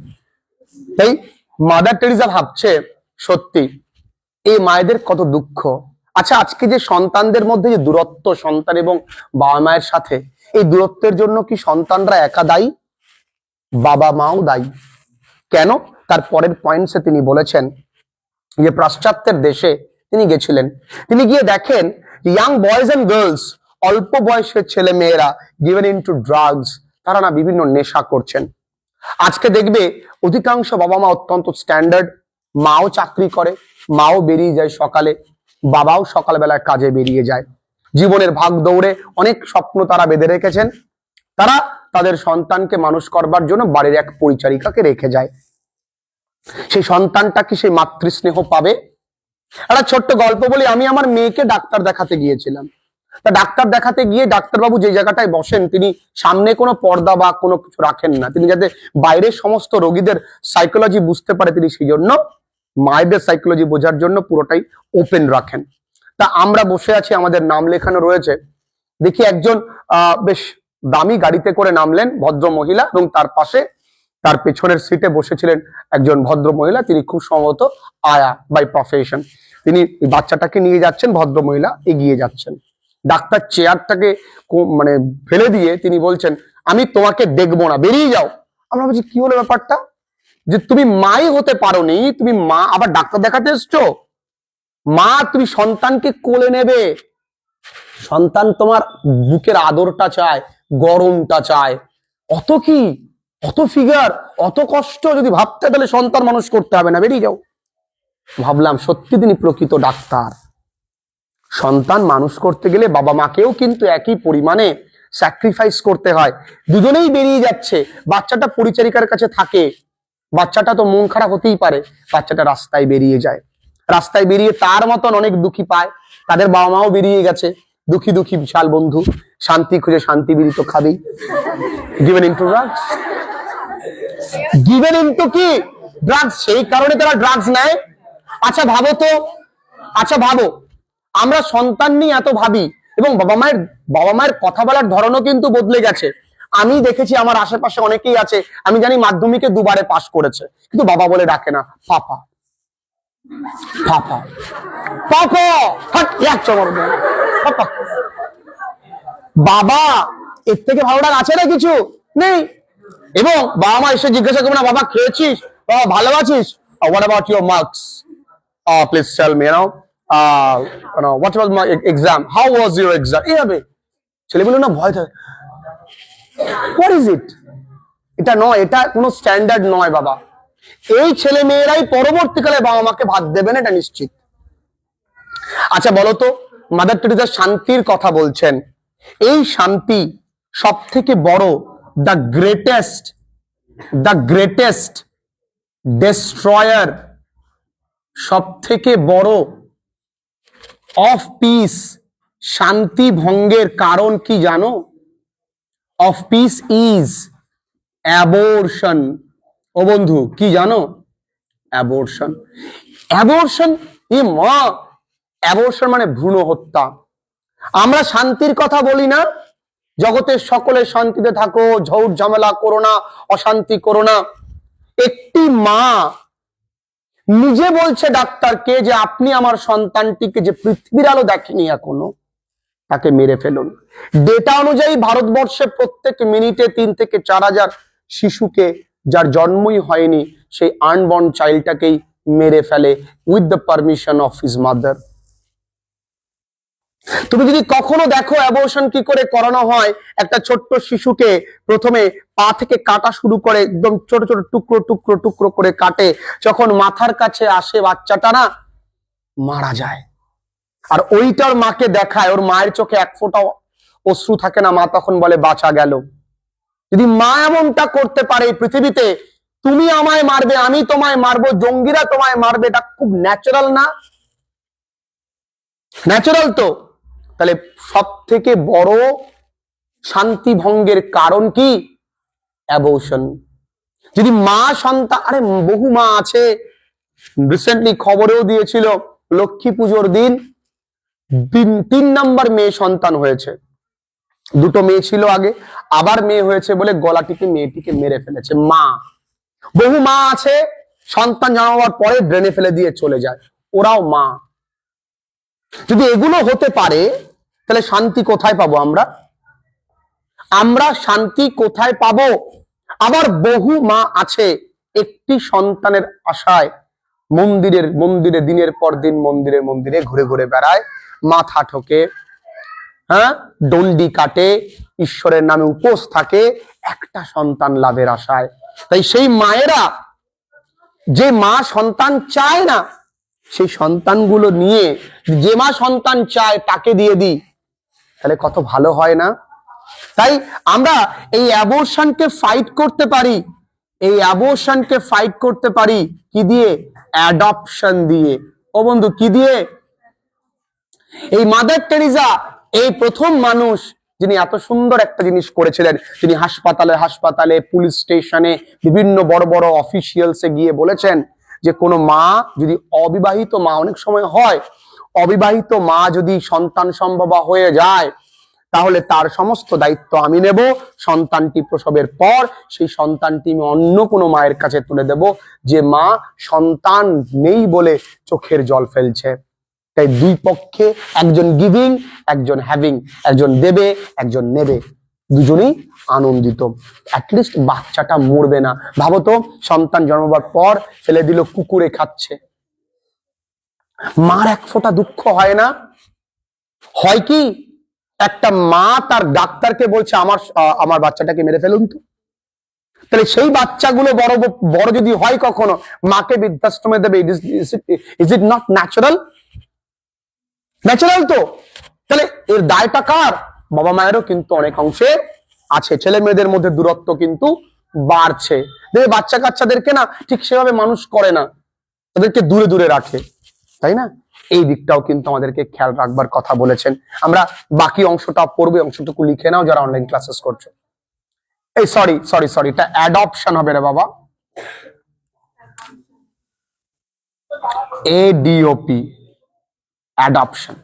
তাই মাদার টেরিজা ভাবছে সত্যি এই মায়েদের কত দুঃখ। আচ্ছা, আজকে যে সন্তানদের মধ্যে যে দূরত্ব সন্তান এবং বাবা মায়ের সাথে, এই দূরত্বের জন্য কি সন্তানরা একা দায়ী? বাবা মাও দায়ী। কেন? তার পরের পয়েন্টসে তিনি বলেছেন যে পাশ্চাত্যের দেশে তিনি গেছিলেন, তিনি গিয়ে দেখেন ইয়াং বয়েজ এন্ড গার্লস, অল্প বয়সের ছেলে মেয়েরা গিভেন ইনটু ড্রাগস, তারা না বিভিন্ন নেশা করছেন। আজকে দেখবে অধিকাংশ বাবা মা অত্যন্ত স্ট্যান্ডার্ড, মাও চাকরি করে, মাও বেরিয়ে যায় সকালে, বাবাও সকালবেলায় কাজে বেরিয়ে যায়। জীবনের ভাগ দৌড়ে অনেক স্বপ্ন তারা বেঁধে রেখেছেন, তারা তাদের সন্তানকে মানুষ করবার জন্য বাড়ির এক পরিচারিকাকে রেখে যায়। সেই সন্তানটা কি সেই মাতৃস্নেহ পাবে? একটা ছোট্ট গল্প বলি। আমি আমার মেয়েকে ডাক্তার দেখাতে গিয়েছিলাম। তা ডাক্তার দেখাতে গিয়ে ডাক্তারবাবু যে জায়গাটায় বসেন, তিনি সামনে কোনো পর্দা বা কোনো কিছু রাখেন না, তিনি যাতে বাইরের সমস্ত রোগীদের সাইকোলজি বুঝতে পারে, তিনি সেই জন্য মায়েদের সাইকোলজি বোঝার জন্য পুরোটাই ওপেন রাখেন। তা আমরা বসে আছি, আমাদের নাম লেখানো রয়েছে, দেখি একজন বেশ দামি গাড়িতে করে নামলেন ভদ্র মহিলা, এবং তার পাশে তার পেছনের সিটে বসেছিলেন একজন ভদ্র মহিলা, তিনি খুব সম্ভবত আয়া বাই প্রফেশন। তিনি বাচ্চাটাকে নিয়ে যাচ্ছেন, ভদ্র মহিলা এগিয়ে যাচ্ছেন। ডাক্তার চেয়ারটাকে মানে ফেলে দিয়ে তিনি বলছেন, আমি তোমাকে দেখবো না, বেরিয়ে যাও। আমরা বলছি কি হলো ব্যাপারটা, যে তুমি মাই হতে পারোনি, তুমি মা আবার ডাক্তার দেখাতে এসছো? মা, তুমি সন্তানকে কোলে নেবে, সন্তান তোমার বুকের আদরটা চায়, গরমটা চায়, অত কি, অত ফিগার, অত কষ্ট যদি ভাবতে, তাহলে সন্তান মানুষ করতে হবে না, বেরিয়ে যাও। ভাবলাম সত্যি তিনি প্রকৃত ডাক্তার। সন্তান মানুষ করতে গেলে বাবা মাকেও কিন্তু একই পরিমাণে স্যাক্রিফাইস করতে হয়। দুজনেই বেরিয়ে যাচ্ছে, বাচ্চাটা পরিচারিকার কাছে থাকে, বাচ্চাটা তো মন খারাপ হতেই পারে, বাচ্চাটা রাস্তায় বেরিয়ে যায়, রাস্তায় বেরিয়ে তার মতন অনেক দুঃখী পায়, তাদের বাবা মাও বেরিয়ে গেছে, দুঃখী দুঃখী বিশাল বন্ধু, শান্তি খুঁজে শান্তি বিড়ি তো খাবেই, given into drugs, given into কি ড্রাগস, সেই কারণে তারা ড্রাগস নেয়। আচ্ছা ভাবো তো, আচ্ছা ভাবো, আমরা সন্তান নিয়ে এত ভাবি, এবং বাবা মায়ের কথা বলার ধরনও কিন্তু বদলে গেছে। আমি দেখেছি আমার আশেপাশে অনেকেই আছে, আমি জানি মাধ্যমিকে দুবারে পাশ করেছে, কিন্তু বাবা বলে ডাকে না, পাপা পাপা পাপা, এক চমর পাপা। বাবা এর থেকে ভালো ডাক আছে না? কিছু নেই। এবং বাবা মা এসে জিজ্ঞাসা করবে না, বাবা খেয়েছিস, বাবা ভালো আছিস, what about your marks, please tell me, what was my exam, how was your exam, এইভাবে ছেলেগুলো না ভয় থাকে, what is it, এটা নয়, এটা কোনো স্ট্যান্ডার্ড নয় বাবা। এই ছেলে মেয়েরাই পরবর্তীকালে বাবা মাকে ভাত দেবেন, এটা নিশ্চিত। আচ্ছা বলতো, মাদার টেরেসা শান্তির কথা বলছেন, এই শান্তি সব থেকে বড়, দ্য গ্রেটেস্ট ডেস্ট্রয়ার, সব থেকে বড় অফ পিস, শান্তি ভঙ্গের কারণ কি জানো? Of peace is abortion. ও বন্ধু, কি জানো? অ্যাবর্শন। অ্যাবর্শন, এ মা, অ্যাবর্শন মানে ভ্রূণ হত্যা। আমরা শান্তির কথা বলি না, জগতের সকলে শান্তিতে থাকো, ঝড় ঝামেলা করো না, অশান্তি করো না। একটি মা নিজে বলছে ডাক্তারকে যে আপনি আমার সন্তানটিকে, যে পৃথিবীর আলো দেখেনি এখনো, তাকে মেরে ফেলুন। ডেটা অনুযায়ী ভারতবর্ষে প্রত্যেক মিনিটে 3 থেকে 4 হাজার শিশুকে, যার জন্মই হয়নি, সেই আনবর্ন চাইল্ডটাকেই মেরে ফেলে with the permission of his mother. তুমি যদি কখনো দেখো অ্যাবর্শন কি করে করানো হয়, একটা ছোট্ট শিশুকে প্রথমে পা থেকে কাটা শুরু করে, একদম ছোট ছোট টুকরো টুকরো টুকরো করে কাটে, যখন মাথার কাছে আসে বাচ্চাটা না মারা যায়। আর ওইটার মাকে দেখায়, ওর মায়ের চোখে এক ফোঁটা অশ্রু থাকে না, মা তখন বলে বাঁচা গেল। যদি মা এমনটা করতে পারে এই পৃথিবীতে, তুমি আমায় মারবে, আমি তোমায় মারবো, জঙ্গিরা তোমায় মারবে, এটা খুব ন্যাচারাল না? ন্যাচারাল তো। তাহলে সব থেকে বড় শান্তি ভঙ্গের কারণ কি? অ্যাবর্শন। যদি মা সন্তান, আরে বহু মা আছে, রিসেন্টলি খবরেও দিয়েছিল, লক্ষ্মী পুজোর দিন 3 নম্বর মেয়ে সন্তান হয়েছে, দুটো মেয়ে ছিল আগে, আবার মেয়ে হয়েছে বলে গলাটিকে মেয়েটিকে মেরে ফেলেছে। মা, বহু মা আছে সন্তান জন্মাবার পরে ড্রেনে ফেলে দিয়ে চলে যায়, ওরাও মা। যদি এগুলো হতে পারে তাহলে শান্তি কোথায় পাবো আমরা? আমরা শান্তি কোথায় পাবো? আবার বহু মা আছে একটি সন্তানের আশায় মন্দিরে দিনের পর দিন মন্দিরে ঘুরে ঘুরে বেড়ায়, মাথা ঠোকে, হ্যাঁ, দণ্ডি কাটে, ঈশ্বরের নামে উপোস থাকে একটা সন্তান লাভের আশায়। তাই সেই মায়েরা, যে মা সন্তান চায় না, সেই সন্তানগুলো নিয়ে যে মা সন্তান চায় তাকে দিয়ে দিই, তাহলে কত ভালো হয় না? তাই আমরা এই অ্যাবর্শনকে ফাইট করতে পারি, এই অ্যাবর্শনকে ফাইট করতে পারি কি দিয়ে? অ্যাডপশন দিয়ে। ও বন্ধু, কি দিয়ে? এই মাদার টেরিজা এই প্রথম মানুষ যিনি এত সুন্দর একটা জিনিস করেছিলেন। তিনি হাসপাতালে, পুলিশ স্টেশনে, বিভিন্ন বড় বড় অফিসিয়ালসে গিয়ে বলেছেন যে কোনো মা যদি অবিবাহিত মা, অনেক সময় হয় অবিবাহিত মা যদি সন্তান সম্ভবা হয়ে যায় তাহলে তার সমস্ত দায়িত্ব আমি নেব। সন্তানটি প্রসবের পর সেই সন্তানটি আমি অন্য কোনো মায়ের কাছে তুলে দেব যে মা সন্তান নেই বলে চোখের জল ফেলছে। তাই দুই পক্ষে, একজন গিভিং, একজন হ্যাভিং, একজন দেবে, একজন নেবে, দুজনেই আনন্দিত। অ্যাটলিস্ট বাচ্চাটা মরবে না। ভাবো তো, সন্তান জন্মাবার পর ফেলে দিল, কুকুরে খাচ্ছে, মার এক ফোঁটা দুঃখ হয় না? হয় কি? একটা মা তার ডাক্তারকে বলছে আমার বাচ্চাটাকে মেরে ফেলুন তো। তাহলে সেই বাচ্চাগুলো বড় যদি হয় কখনো, মাকে বৃদ্ধাশ্রমে দেবে। Is it not natural? Natural তো। তাহলে এর দায়টা কার? বাবা মায়েরও কিন্তু অনেক অংশে আছে। ছেলে মেয়েদের মধ্যে দূরত্ব কিন্তু বাড়ছে। দেখবে বাচ্চা কাচ্চাদেরকে না ঠিক সেভাবে মানুষ করে না, তাদেরকে দূরে দূরে রাখে, তাই না? এই দিকটাও কিন্তু আমাদেরকে খেয়াল রাখবার কথা বলেছেন। আমরা বাকি অংশটা পড়বো, অংশটুকু লিখে নাও যারা অনলাইন ক্লাসেস করছো। এই সরি, এটা অ্যাডপশন হবে রে বাবা, ADOP, অ্যাডপশন।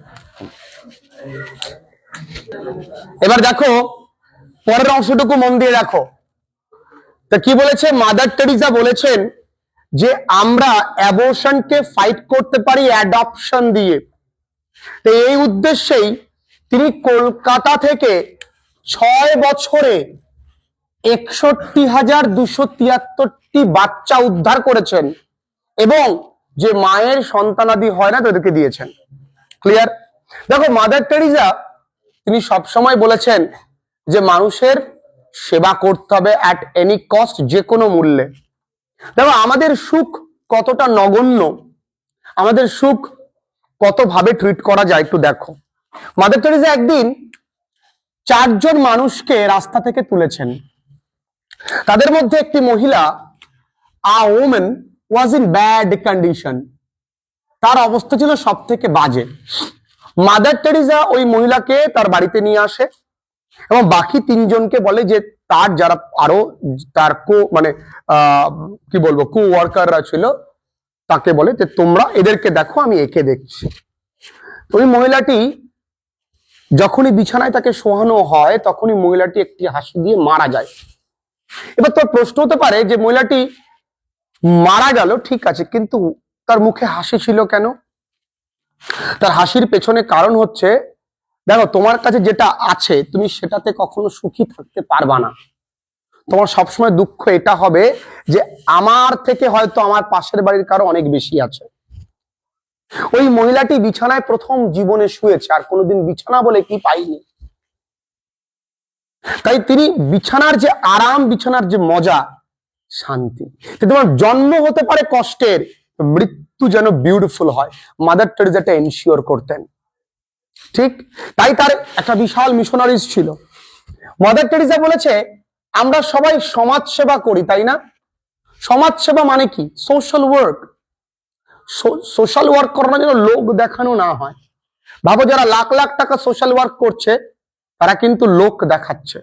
এবার দেখো পরের অংশটুকু মন দিয়ে দেখো। তা কি বলেছে? মাদার টেরিজা বলেছেন যে আমরা অ্যাবর্শনকে ফাইট করতে পারি অ্যাডপশন দিয়ে। তো এই উদ্দেশ্যেই তিনি কলকাতা থেকে 6 বছরে 61,273টি বাচ্চা উদ্ধার করেছেন এবং যে মায়ের সন্তানাদি হয় না তাদেরকে দিয়েছেন। ক্লিয়ার? দেখো মাদার টেরিজা তিনি সবসময় বলেছেন যে মানুষের সেবা করতে হবে অ্যাট এনি কস্ট, যে কোনো মূল্যে। দেখো আমাদের সুখ কতটা নগণ্য, আমাদের সুখ কত ভাবে ট্রিট করা যায় একটু দেখো। মাদার টেরিজা একদিন 4 জন মানুষকে রাস্তা থেকে তুলেছেন। তাদের মধ্যে একটি মহিলা, a woman was in bad condition, তার অবস্থা ছিল সব থেকে বাজে। মাদার টেরিজা ওই মহিলাকে তার বাড়িতে নিয়ে আসে এবং বাকি 3 জনকে বলে যে তার যারা আরো তার কি বলবো কো ওয়ার্কাররা ছিল তাকে বলে যে তোমরা এদেরকে দেখো, আমি একে দেখছি। ওই মহিলাটি যখনই বিছানায় তাকে শোয়ানো হয় তখনই মহিলাটি একটি হাসি দিয়ে মারা যায়। এবার তোর প্রশ্ন হতে পারে যে মহিলাটি মারা গেল ঠিক আছে, কিন্তু তার মুখে হাসি ছিল কেন? তার হাসির পেছনে কারণ হচ্ছে, দেখো তোমার কাছে যেটা আছে তুমি সেটাতে কখনো সুখী থাকতে পারবা না। তোমার সবসময় দুঃখ এটা হবে যে আমার থেকে হয়তো আমার পাশের বাড়ির কারো অনেক বেশি আছে। ওই মহিলাটি বিছানায় প্রথম জীবনে শুয়েছে, আর কোনোদিন বিছানা বলে কি পাইনি। তাই তিনি বিছানার যে আরাম, বিছানার যে মজা, শান্তি, তোমার জন্ম হতে পারে কষ্টের, মৃত্যু যেন বিউটিফুল হয়, মাদার টেরিজা এনশিওর করতেন। ঠিক তাই তার একটা বিশাল মিশনারিজ ছিল। মাদার টেরিজা বলেছে আমরা সবাই সমাজ সেবা করি, তাই না? সমাজ সেবা মানে কি? Social work. সোশ্যাল ওয়ার্ক করানো যেন লোক দেখানো না হয়। ভাবো যারা লাখ লাখ টাকা সোশ্যাল ওয়ার্ক করছে তারা কিন্তু লোক দেখাচ্ছে।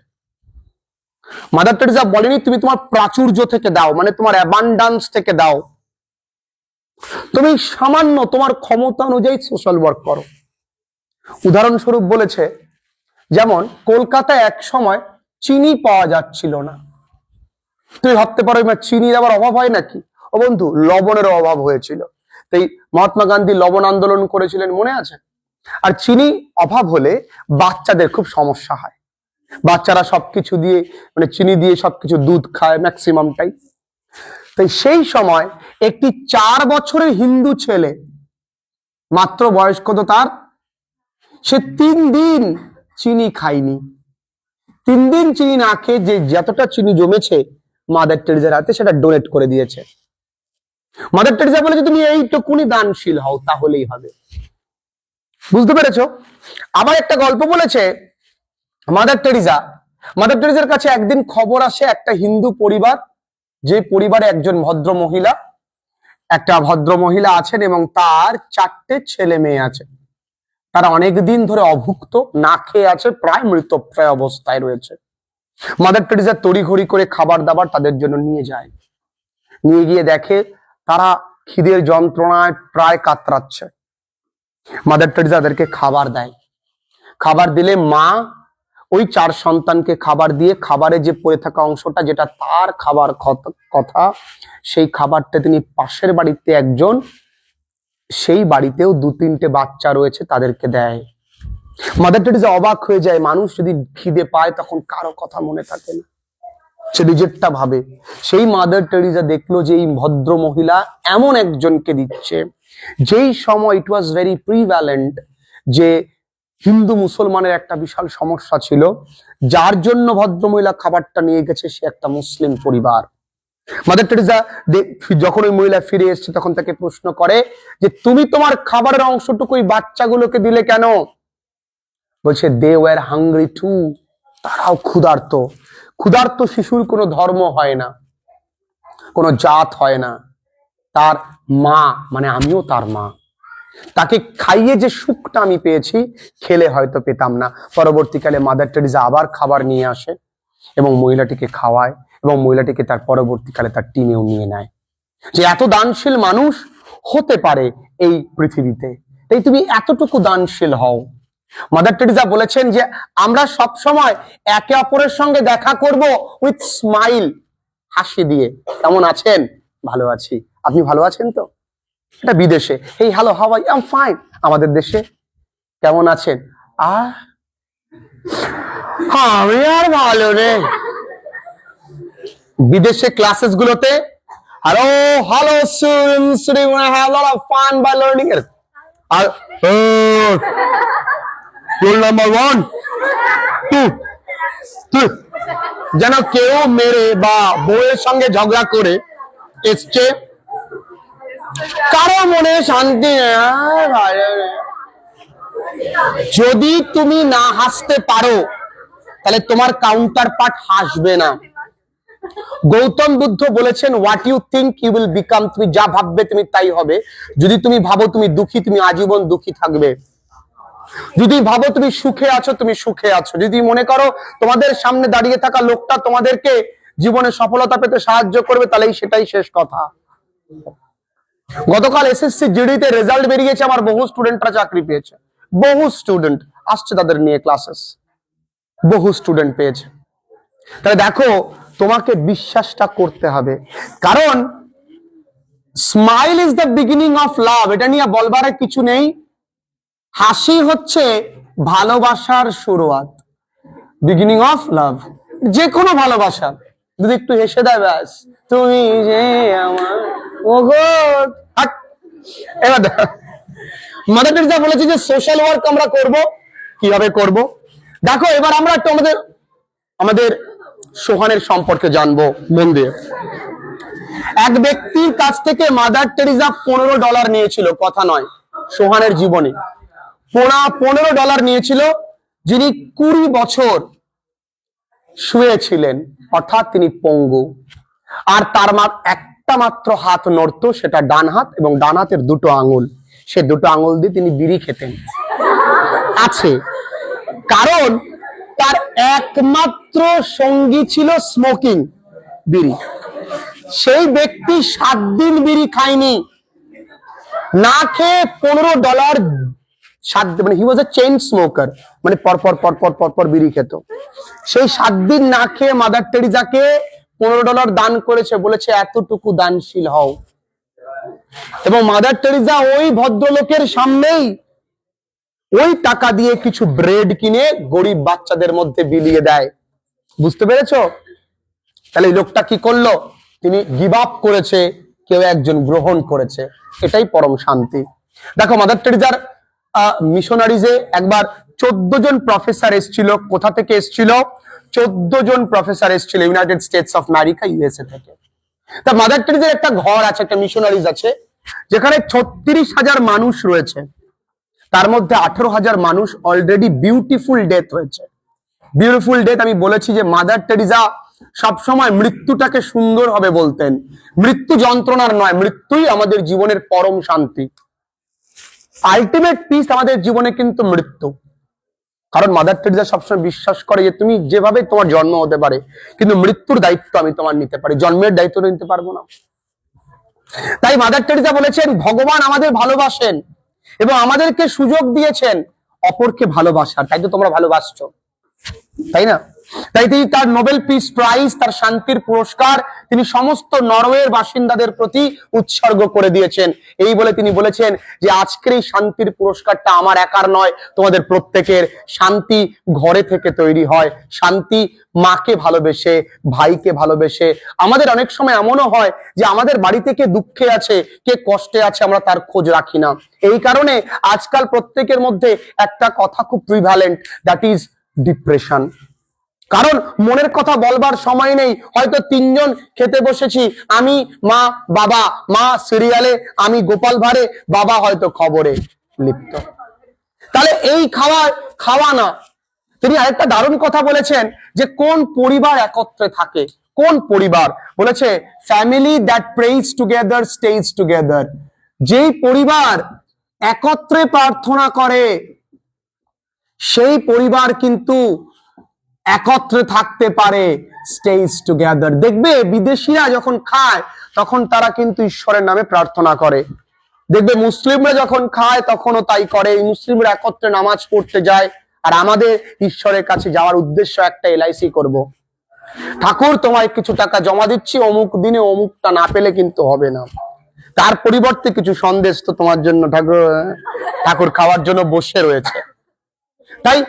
মাদার টেরিজা বলেনি তুমি তোমার প্রাচুর্য থেকে দাও, মানে তোমার অ্যাবান্ডান্স থেকে দাও, তুমি সামান্য তোমার ক্ষমতা অনুযায়ী সোশ্যাল ওয়ার্ক করো। উদাহরণস্বরূপ বলেছে যেমন কলকাতায় এক সময় চিনি পাওয়া যাচ্ছিল না। তুই ভাবতে পারো চিনির আবার অভাব হয় নাকি? ও বন্ধু, লবণের অভাব হয়েছিল। তাই মহাত্মা গান্ধী লবণ আন্দোলন করেছিলেন, মনে আছে? আর চিনি অভাব হলে বাচ্চাদের খুব সমস্যা হয়। বাচ্চারা সবকিছু দিয়ে চিনি দিয়ে সবকিছু, দুধ খায় ম্যাক্সিমামটাই। তাই সেই সময় একটি 4 বছরের হিন্দু ছেলে, মাত্র বয়স কত তার, সে 3 দিন চিনি খায়নি। 3 দিন চিনি না খেয়ে যে যতটা চিনি জমেছে মাদার টেরেসার হাতে সেটা ডোনেট করে দিয়েছে। মাদার টেরেসা বলেছে তুমি এইটুকুনি দানশীল হও তাহলেই হবে। বুঝতে পেরেছো? আবার একটা গল্প বলেছে মাদার টেরেসার কাছে একদিন খবর আসে একটা হিন্দু পরিবার, যে পরিবারে একজন ভদ্র মহিলা আছেন এবং তার 4টে ছেলে মেয়ে আছে। তারা অনেকদিন ধরে অভুক্ত, না খেয়ে আছে, প্রায় মৃতপ্রায় অবস্থায় রয়েছে। মাদার টেরেসা তড়িঘড়ি করে খাবার দাবার তাদের জন্য নিয়ে যায়। নিয়ে গিয়ে দেখে তারা খিদের যন্ত্রণায় প্রায় কাতরাচ্ছে। মাদার টেরেসা তাদেরকে খাবার দেয়। খাবার দিলে মা ওই 4 সন্তানকে খাবার দিয়ে খাবারে যে পড়ে থাকা অংশটা, যেটা তার খাবার কথা, সেই খাবারটা তিনি পাশের বাড়িতে একজন, সেই বাড়িতেও 2-3টে বাচ্চা রয়েছে, তাদেরকে দেয়। মাদার টেরেসা অবাক হয়ে যায়, মানুষ যদি খিদে পায় তখন কারো কথা মনে থাকে না, সে নিজেরটা ভাবে। সেই মাদার টেরেসা দেখলো যে এই ভদ্র মহিলা এমন একজনকে দিচ্ছে, যেই সময় ইট ওয়াজ ভেরি প্রিভ্যালেন্ট যে হিন্দু মুসলমানের একটা বিশাল সমস্যা ছিল, যার জন্য ভদ্রমহিলা খাবারটা নিয়ে গেছে সে একটা মুসলিম পরিবার। মাদার টেরেসা যখন ওই মহিলা ফিরে এসছে তখন তাকে প্রশ্ন করে যে তুমি তোমার খাবারের অংশটুকু ওই বাচ্চাগুলোকে দিলে কেন? বলছে দে ওয়ার হাংরি টু, তারাও ক্ষুধার্ত। ক্ষুধার্ত শিশুর কোনো ধর্ম হয় না, কোনো জাত হয় না। তার মা মানে আমিও তার মা, তাকে খাইয়ে যে সুখটা আমি পেয়েছি খেলে হয়তো পেতাম না। পরবর্তীকালে মাদার টেরেসা আবার খাবার নিয়ে আসে এবং মহিলাটিকে খাওয়ায় এবং মহিলাটিকে তার পরবর্তীকালে তার টিমেও নিয়ে নেয়। যে এত দানশীল মানুষ হতে পারে এই পৃথিবীতে, তাই তুমি এতটুকু দানশীল হও। মাদার টেরেসা বলেছেন যে আমরা সব সময় একে অপরের সঙ্গে দেখা করব উইথ স্মাইল, হাসি দিয়ে। কেমন আছেন? ভালো আছি। আপনি ভালো আছেন তো? এটা বিদেশে, hey hello how are you? I am fine. আমাদের দেশে কেমন আছেন? আমি আর ভালো রে। বিদেশে ক্লাসেস গুলোতে hello hello students, today we have a lot of fun by learning it. আর রোল নাম্বার 1 2 যেন কেউ মেরে বা বউয়ের সঙ্গে ঝগড়া করে এসছে, কারো মনে শান্তি নেই। যদি তুমি না হাসতে পারো তাহলে তোমার কাউন্টার পার্ট হাসবে না। গৌতম বুদ্ধ বলেছেন what you think you will become, তুমি যা ভাববে তুমি তাই হবে। যদি তুমি ভাবো তুমি দুঃখী, তুমি আজীবন দুঃখী থাকবে। যদি ভাবো তুমি সুখে আছো, তুমি সুখে আছো। যদি মনে করো তোমাদের সামনে দাঁড়িয়ে থাকা লোকটা তোমাদেরকে জীবনে সফলতা পেতে সাহায্য করবে, তাহলেই সেটাই শেষ কথা। গতকাল এসএসসি জিডিতে রেজাল্ট বেরিয়েছে, আমার বহু স্টুডেন্টরা চাকরি পেয়েছে। বহু স্টুডেন্ট আসছে তাদের নিয়ে ক্লাসেস, বহু স্টুডেন্ট পেয়েছে। তাহলে দেখো, তোমাকে বিশ্বাসটা করতে হবে, কারণ smile is the beginning of love. এটা নিয়ে বলবার কিছু নেই। হাসি হচ্ছে ভালোবাসার শুরুয়াত, বিগিনিং অফ লাভ। যে কোনো ভালোবাসা যদি একটু হেসে দেয়, ব্যাস তুমি যে আমার এবার মাদার টেরেসা বলেছে যে সোশ্যাল ওয়ার্ক আমরা করব। কিভাবে করব দেখো। এবার আমরা একটু আমাদের সোহানের সম্পর্কে জানবো মন দিয়ে। এক ব্যক্তির কাছ থেকে মাদার টেরেসা $15 নিয়েছিল, কথা নয়, সোহানের জীবনে $15 নিয়েছিল, যিনি 20 বছর শুয়েছিলেন, অর্থাৎ তিনি পঙ্গু। আর তার একটা মাত্র হাত নড়তো, সেটা ডান হাত, এবং ডান হাতের 2টো আঙুল। সে 2টো আঙুল দিয়ে তিনি বিড়ি খেতেন। আছে কারণ তার একমাত্র সঙ্গী ছিল স্মোকিং, বিড়ি। সেই ব্যক্তি 7 দিন বিড়ি খায়নি, না খেয়ে $15 মানে হি ওয়াজ এ চেইন স্মোকার, মানে পরপর বিড়ি খেত। সেই 7 দিন না খেয়ে মাদার টেরিজাকে $15 দান করেছে, বলেছে এতটুকু দানশীল হও। এবং মাদার টেরিজা ওই ভদ্রলোকের সামনেই ওই টাকা দিয়ে কিছু ব্রেড কিনে গরিব বাচ্চাদের মধ্যে বিলিয়ে দেয়। বুঝতে পেরেছো? তাহলে এই লোকটা কি করলো? তিনি গিভ আপ করেছে, কেউ একজন গ্রহণ করেছে। এটাই পরম শান্তি। দেখো মাদার টেরিজার মিশনারিজে একবার 14 জন প্রফেসর এসেছিল। কোথা থেকে এসেছিল? 14 জন প্রফেসর এসেছিল United states of America, USA থেকে। তা মাদার টেরিজার একটা ঘর আছে, একটা মিশনারিজ আছে, যেখানে 36,000 মানুষ রয়েছে। তার মধ্যে 18,000 মানুষ অলরেডি বিউটিফুল ডেথ হয়েছে। বিউটিফুল ডেথ আমি বলেছি যে মাদার টেরিজা সবসময় মৃত্যুটাকে সুন্দর হবে বলতেন। মৃত্যু যন্ত্রণার নয়, মৃত্যুই আমাদের জীবনের পরম শান্তি। আলটিমেট পিস আমাদের জীবনে কিন্তু মৃত্যু। কারণ মাদার টেরিজা সবসময় বিশ্বাস করে যে তুমি যেভাবে তোমার জন্ম হতে পারে, কিন্তু মৃত্যুর দায়িত্ব আমি তোমার নিতে পারি, জন্মের দায়িত্ব নিতে পারবো না। তাই মাদার টেরিজা বলেছেন ভগবান আমাদের ভালোবাসেন এবং আমাদেরকে সুযোগ দিয়েছেন অপরকে ভালোবাসার। তাই তো তোমরা ভালোবাসছো, তাই না? তাই তিনি তার নোবেল পিস প্রাইজ, তার শান্তির পুরস্কার তিনি সমস্ত নরওয়ের বাসিন্দাদের প্রতি উৎসর্গ করে দিয়েছেন। এই বলে তিনি বলেছেন যে আজকের এই শান্তির পুরস্কারটা আমার একার নয়, তোমাদের প্রত্যেকের। শান্তি ঘরে থেকে তৈরি হয়, শান্তি মাকে ভালোবেসে, ভাইকে ভালোবেসে। আমাদের অনেক সময় এমনও হয় যে আমাদের বাড়ি থেকে দুঃখে আছে, কে কষ্টে আছে, আমরা তার খোঁজ রাখি না। এই কারণে আজকাল প্রত্যেকের মধ্যে একটা কথা খুব প্রিভ্যালেন্ট, দ্যাট ইজ ডিপ্রেশন। কারণ মনের কথা বলবার সময় নেই। হয়তো 3 জন খেতে বসেছি, আমি, মা, বাবা। মা সিরিয়ালে, আমি গোপাল ভাঁড়ে, বাবা হয়তো খবরে লিপ্ত। তাহলে এই খাওয়া না। তিনি আরেকটা দারুণ কথা বলেছেন যে কোন পরিবার একত্রে থাকে, কোন পরিবার? বলেছে family that praise together stage together. যেই পরিবার একত্রে প্রার্থনা করে সেই পরিবার কিন্তু একত্রে থাকতে পারে, স্টেজ টুগেদার। দেখবে বিদেশিরা যখন খায় তখন তারা কিন্তু ঈশ্বরের নামে প্রার্থনা করে। দেখবে মুসলিমরা যখন খায় তখনও তাই করে। মুসলিমরা একত্রে নামাজ পড়তে যায়, আর আমাদের ঈশ্বরের কাছে যাওয়ার উদ্দেশ্য একটা, এলআইসি করব। ঠাকুর তোমায় কিছু টাকা জমা দিচ্ছি, অমুক দিনে অমুকটা না পেলে কিন্তু হবে না। তার পরিবর্তে কিছু সন্দেশ তো তোমার জন্য ঠাকুর খাওয়ার জন্য বসে রয়েছে। তাই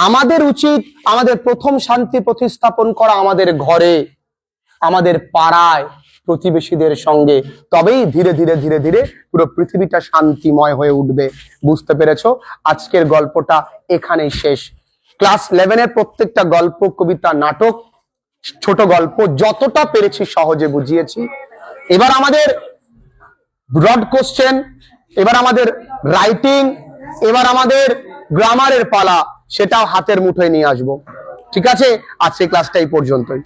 আমাদের উচিত আমাদের প্রথম শান্তি প্রতিস্থাপন করা আমাদের ঘরে, আমাদের পাড়ায়, প্রতিবেশীদের সঙ্গে। তবেই ধীরে ধীরে ধীরে ধীরে পুরো পৃথিবীটা শান্তিময় হয়ে উঠবে। বুঝতে পেরেছো? আজকের গল্পটা এখানেই শেষ। ক্লাস 11 এর প্রত্যেকটা গল্প, কবিতা, নাটক, ছোট গল্প যতটা পেরেছি সহজে বুঝিয়েছি। এবার আমাদের ব্রড কোশ্চেন, এবার আমাদের রাইটিং, এবার আমাদের গ্রামারের পালা, সেটাও হাতের মুঠোয় নিয়ে আসবো। ঠিক আছে? আজকে ক্লাসটা এই পর্যন্তই।